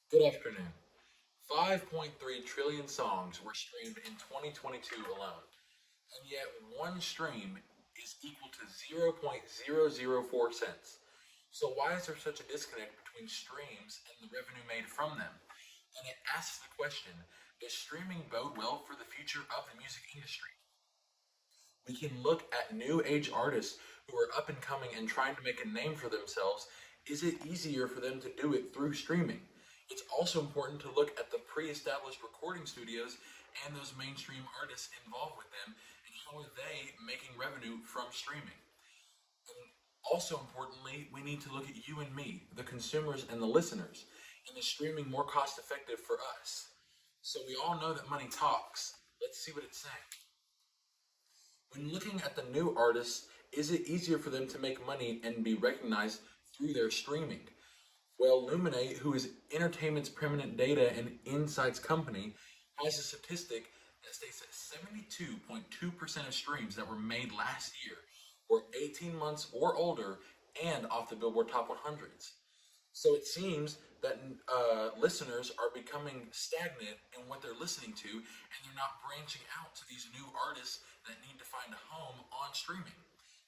Good afternoon. 5.3 trillion songs were streamed in 2022 alone, and yet one stream is equal to 0.004 cents. So, why is there such a disconnect between streams and the revenue made from them? And it asks the question, does streaming bode well for the future of the music industry? We can look at new age artists who are up and coming and trying to make a name for themselves. Is it easier for them to do it through streaming? It's also important to look at the pre established recording studios and those mainstream artists involved with them and how are they making revenue from streaming. And also importantly, we need to look at you and me, the consumers and the listeners, and is streaming more cost effective for us? So we all know that money talks. Let's see what it's saying. When looking at the new artists, is it easier for them to make money and be recognized through their streaming? Well, Luminate, who is entertainment's permanent data and insights company, has a statistic that states that 72.2% of streams that were made last year were 18 months or older and off the Billboard Top 100s. So it seems that listeners are becoming stagnant in what they're listening to, and they're not branching out to these new artists that need to find a home on streaming.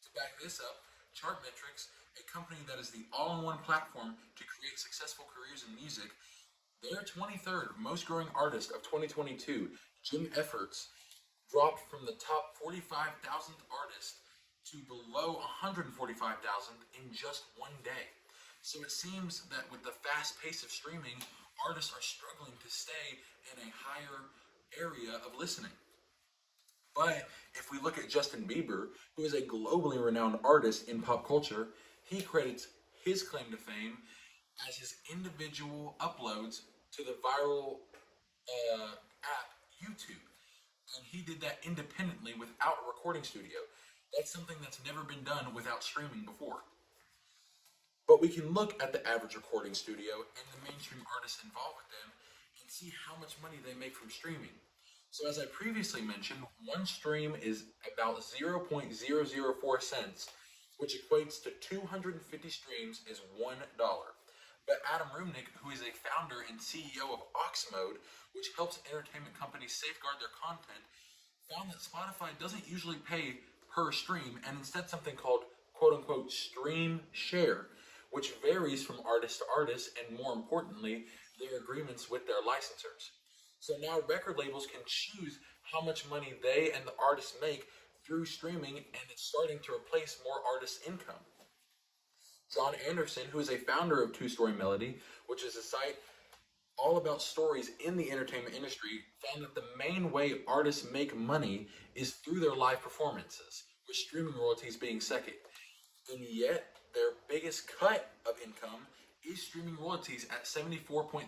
To back this up, Chartmetrics, a company that is the all-in-one platform to create successful careers in music, their 23rd most growing artist of 2022, Jim Efforts, dropped from the top 45,000th artist to below 145,000 in just one day. So it seems that with the fast pace of streaming, artists are struggling to stay in a higher area of listening. But if we look at Justin Bieber, who is a globally renowned artist in pop culture, he credits his claim to fame as his individual uploads to the viral app YouTube. And he did that independently without a recording studio. That's something that's never been done without streaming before. But we can look at the average recording studio and the mainstream artists involved with them and see how much money they make from streaming. So as I previously mentioned, one stream is about 0.004 cents, which equates to 250 streams is $1. But Adam Rumnick, who is a founder and CEO of Oxmode, which helps entertainment companies safeguard their content, found that Spotify doesn't usually pay per stream and instead something called quote unquote stream share, which varies from artist to artist and more importantly, their agreements with their licensors. So now record labels can choose how much money they and the artists make through streaming, and it's starting to replace more artists' income. John Anderson, who is a founder of Two Story Melody, which is a site all about stories in the entertainment industry, found that the main way artists make money is through their live performances, with streaming royalties being second. And yet, their biggest cut of income is streaming royalties at 74.3%.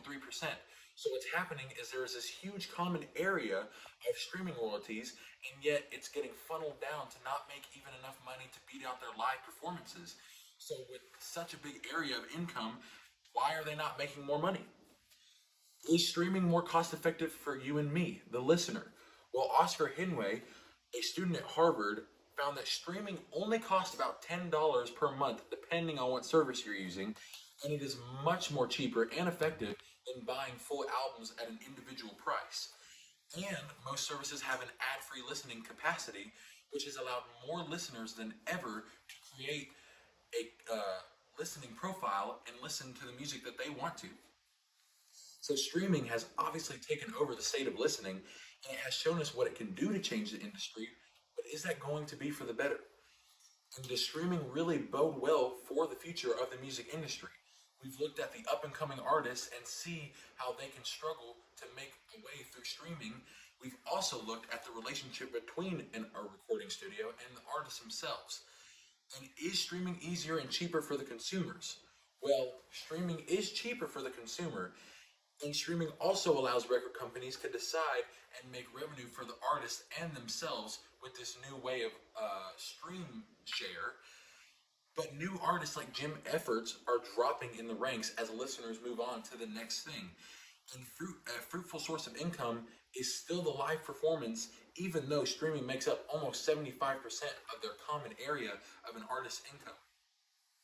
So what's happening is there is this huge common area of streaming royalties, and yet it's getting funneled down to not make even enough money to beat out their live performances. So with such a big area of income, why are they not making more money? Is streaming more cost effective for you and me, the listener? Well, Oscar Hinway, a student at Harvard, found that streaming only costs about $10 per month, depending on what service you're using, and it is much more cheaper and effective than buying full albums at an individual price. And most services have an ad free listening capacity, which has allowed more listeners than ever to create a listening profile and listen to the music that they want to. So streaming has obviously taken over the state of listening, and it has shown us what it can do to change the industry, but is that going to be for the better? And does streaming really bode well for the future of the music industry? We've looked at the up and coming artists and see how they can struggle to make a way through streaming. We've also looked at the relationship between a recording studio and the artists themselves. And is streaming easier and cheaper for the consumers? Well, streaming is cheaper for the consumer, and streaming also allows record companies to decide and make revenue for the artists and themselves with this new way of stream share. But new artists like Jim Efforts are dropping in the ranks as listeners move on to the next thing. And a fruitful source of income is still the live performance, even though streaming makes up almost 75% of their common area of an artist's income.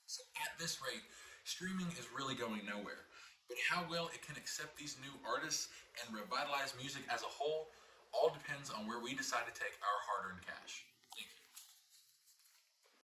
So at this rate, streaming is really going nowhere. But how well it can accept these new artists and revitalize music as a whole all depends on where we decide to take our hard earned cash.